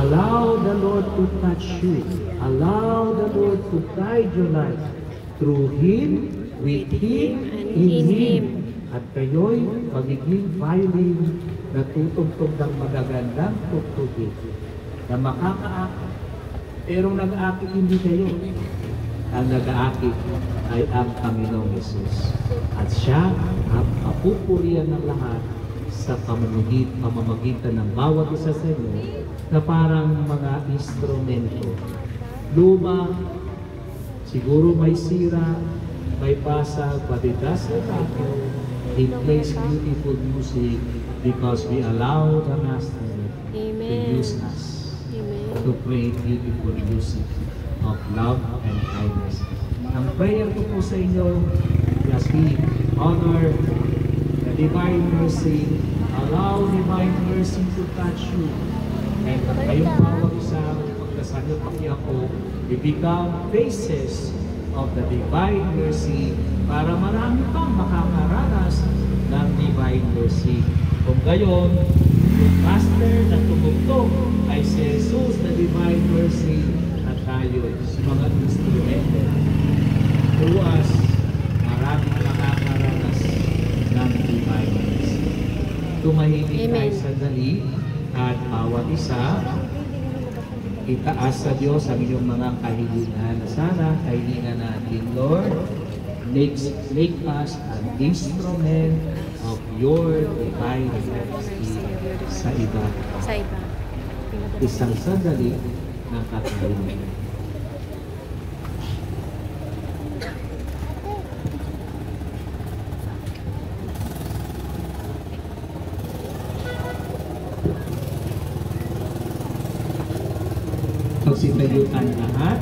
Allow the Lord to touch you. Allow the Lord to guide your life through Him, with Him, in Him. At kayo'y magiging violin na tutugtog ng magagandang tugtugin na makakaakit. Pero nag-aakit hindi kayo. Ang nag-aakit ay ang Panginoong Hesus. At siya ang papupurihan ng lahat sa pamamagitan ng bawat isa sa inyo na parang mga instrumento. Luma, siguro may sira, may basag, but it doesn't matter. He plays beautiful music because we allow the Master to use us to create beautiful music of love and kindness. Ang prayer ko po sa inyo, as we honor the Divine Mercy, allow Divine Mercy to touch you. And kayong bawat isa, pagkasal pati ako, we become faces of the Divine Mercy para marami pang makakaranas ng Divine Mercy. Kung gayon, yung Master na tumugtog ay si Jesus, the Divine Mercy, at tayo sa mga instrumento. Through us, maraming makakaranas ng Divine Mercy. Tumahimik tayo sandali at bawat isa itaas sa Diyos ang iyong mga kahilingan. Sana kahilingan natin, Lord, make us an instrument of your divine mercy sa iba. Isang sandali ng kakahilingan. Pagsitayuan lahat.